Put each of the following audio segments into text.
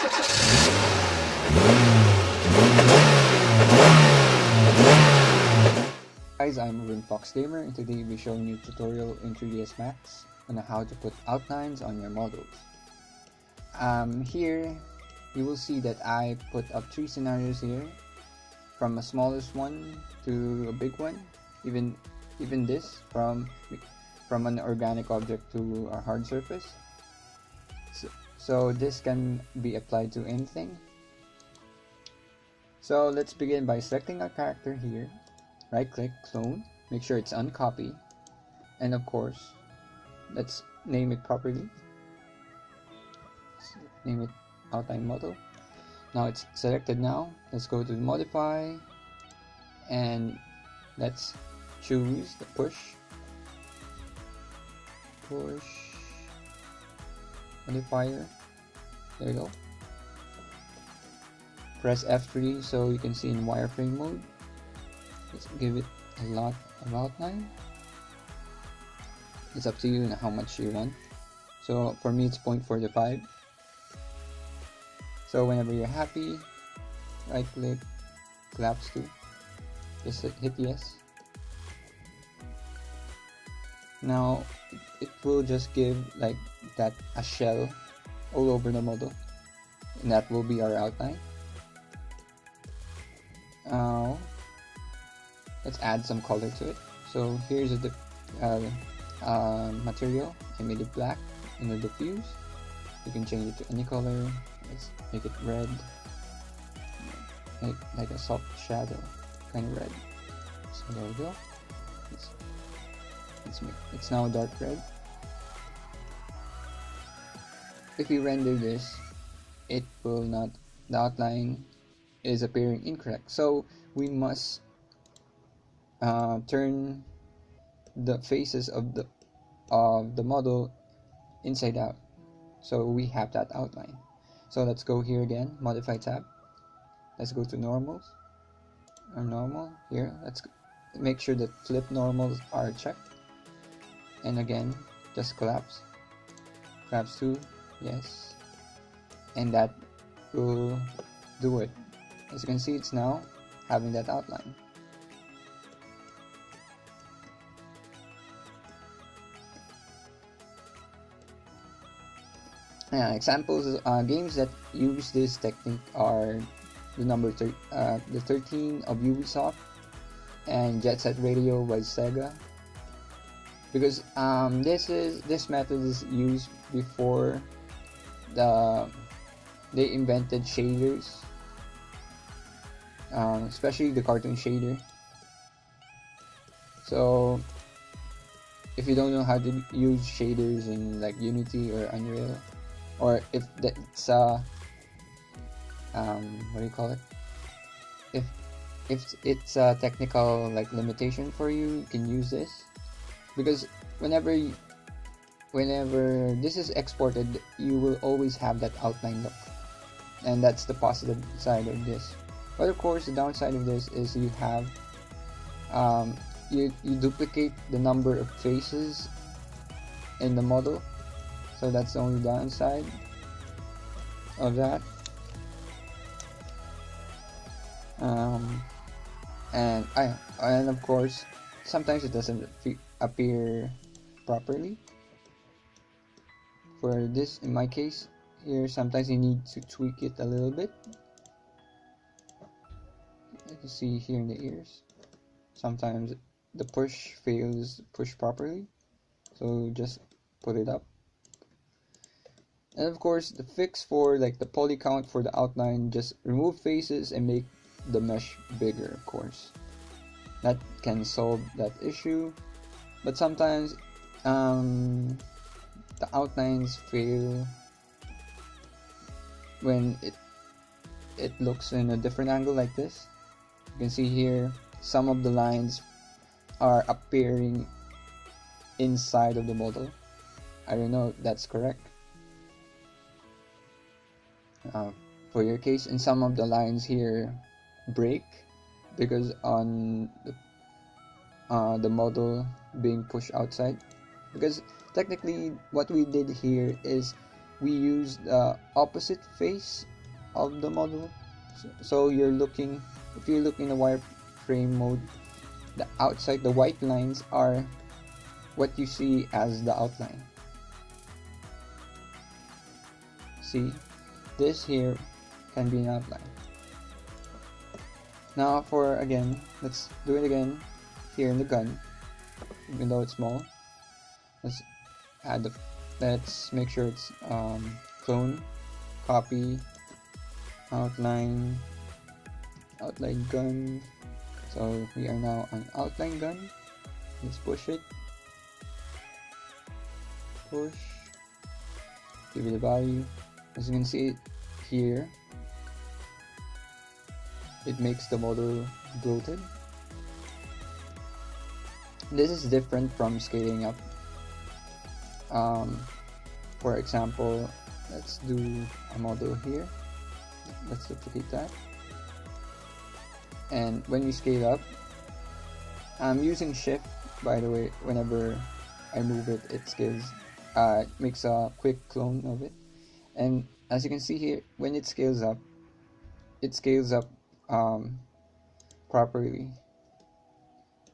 Guys, I'm Fox Gamer, and today we'll be showing you a tutorial in 3ds Max on how to put outlines on your models. Here you will see that I put up 3 scenarios here, from a smallest one to a big one, even this from an organic object to a hard surface. So this can be applied to anything. So let's begin by selecting our character here. Right click, clone, make sure it's uncopy, and of course let's name it properly. Let's name it outline model. Now it's selected. Now let's go to modify and let's choose the push modifier. There you go. Press F3 so you can see in wireframe mode. Let's give it a lot of outline. It's up to you and how much you want. So for me it's 0.45. So whenever you're happy, right click, collapse to, just hit yes. Now it will just give like that a shell all over the model, and that will be our outline. Now let's add some color to it. So here's the material. I made it black in the diffuse. You can change it to any color. Let's make it red, like a soft shadow kind of red. So there we go. It's now dark red. If we render this, it will not. The outline is appearing incorrect. So we must turn the faces of the model inside out, so we have that outline. So let's go here again, modify tab. Let's go to normals or normal here. Let's make sure that flip normals are checked, and again just collapse to yes, and that will do it. As you can see, it's now having that outline. Examples games that use this technique are the 13 of Ubisoft and Jet Set Radio by Sega, because this method is used before they invented shaders, especially the cartoon shader. So if you don't know how to use shaders in like Unity or Unreal, or if that's what do you call it? If it's a technical like limitation for you, you can use this, because whenever this is exported, you will always have that outline look, and that's the positive side of this. But of course, the downside of this is you have you duplicate the number of faces in the model. So that's the only downside of that. And of course, sometimes it doesn't appear properly. For this, in my case here, sometimes you need to tweak it a little bit. You can see here in the ears, sometimes the push fails to push properly, so just put it up. And of course, the fix for like the poly count for the outline, just remove faces and make the mesh bigger. Of course, that can solve that issue, but sometimes the outlines fail when it looks in a different angle like this. You can see here some of the lines are appearing inside of the model. I don't know if that's correct for your case, and some of the lines here break because on the model being pushed outside, because technically what we did here is we use the opposite face of the model. So you're looking, if you look in the wireframe mode, the outside, the white lines are what you see as the outline. See, this here can be an outline. Now for, again, let's do it again here in the gun, even though it's small. Let's add the, let's make sure it's clone, copy, outline gun. So we are now on outline gun. Let's push it, push, give it a value. As you can see here, it makes the model bloated. This is different from scaling up. For example, let's do a model here. Let's duplicate that. And when you scale up, I'm using shift, by the way. Whenever I move it, it scales, it makes a quick clone of it. And as you can see here, when it scales up properly,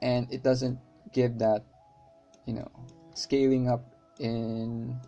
and it doesn't give that, you know, scaling up in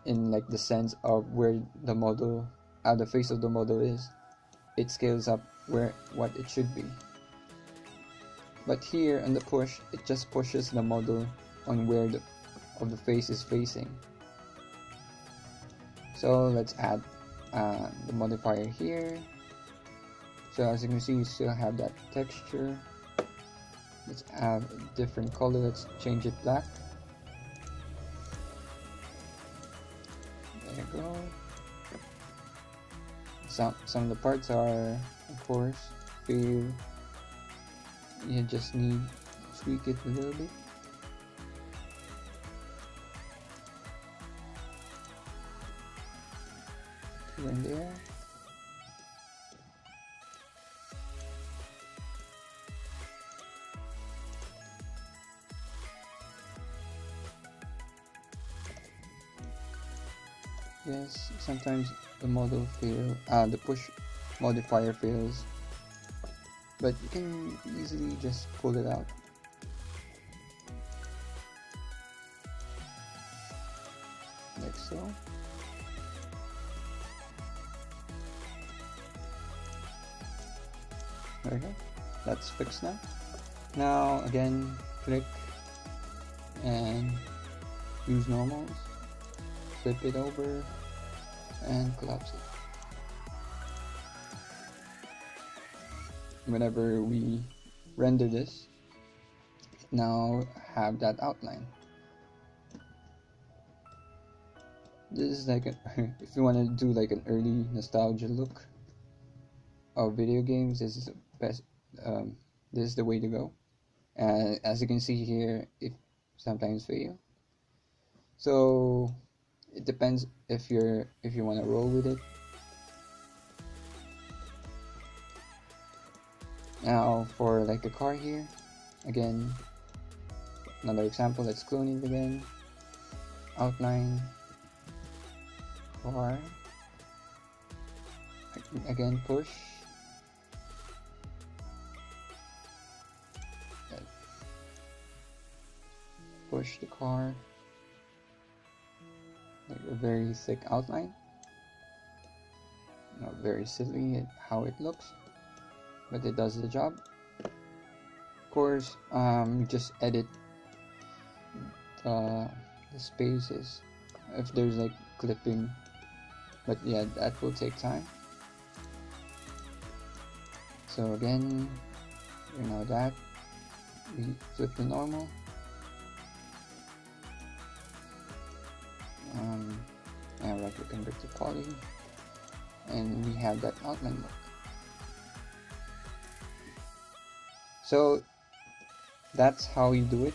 like the sense of where the model, the face of the model is. It scales up where what it should be. But here on the push, it just pushes the model on where the face is facing. So let's add the modifier here. So as you can see, you still have that texture. Let's add a different color. Let's change it black. There you go. Some of the parts are, of course, feel. You just need to tweak it a little bit. Here and there. Yes, sometimes the model fail, the push modifier fails, but you can easily just pull it out. Like so. There we go. That's fixed now. Now again, click and use normals. Flip it over and collapse it. Whenever we render this, now have that outline. This is like if you want to do like an early nostalgia look of video games, this is the best. This is the way to go. And as you can see here, it sometimes fail. So it depends if you want to roll with it. Now for like a car here, again, another example. Let's clone it again. Outline, car. Again, push. Push the car. Like a very thick outline. Not very silly how it looks, but it does the job. Of course, you just edit the spaces if there's like clipping, but yeah, that will take time. So again, you know that we flip to normal. And right click convert to poly, and we have that outline look. So that's how you do it,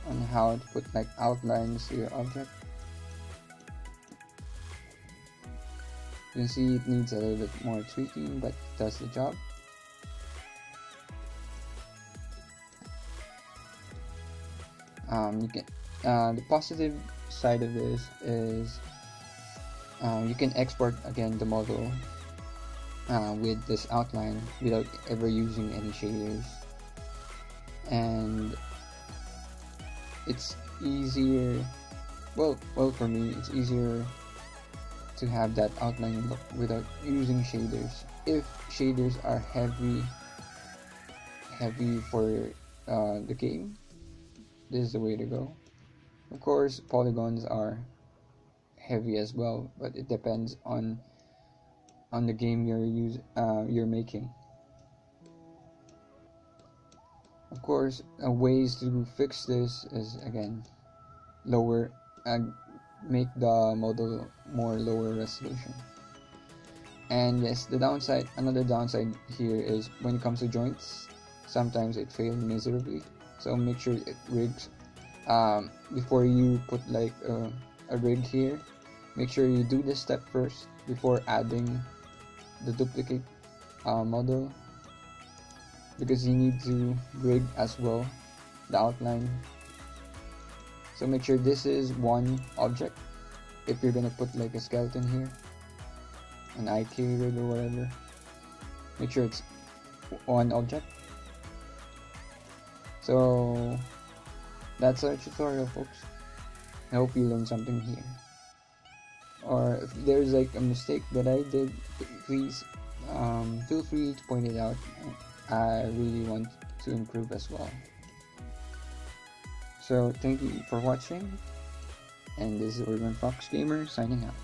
on how to put like outlines to your object. You can see it needs a little bit more tweaking, but it does the job. You can the positive side of this is you can export again the model with this outline without ever using any shaders, and it's easier, well for me it's easier to have that outline look without using shaders. If shaders are heavy for the game, this is the way to go. Of course, polygons are heavy as well, but it depends on the game you're making. Of course, ways to fix this is again lower and make the model more lower resolution. And yes, another downside here is when it comes to joints, sometimes it fails miserably. So make sure it rigs before you put like a rig here. Make sure you do this step first before adding the duplicate model, because you need to rig as well the outline. So make sure this is one object. If you're gonna put like a skeleton here, an IK rig or whatever, make sure it's one object. So that's our tutorial, folks. I hope you learned something here. Or if there's like a mistake that I did, please feel free to point it out. I really want to improve as well. So thank you for watching, and this is Urban Fox Gamer signing out.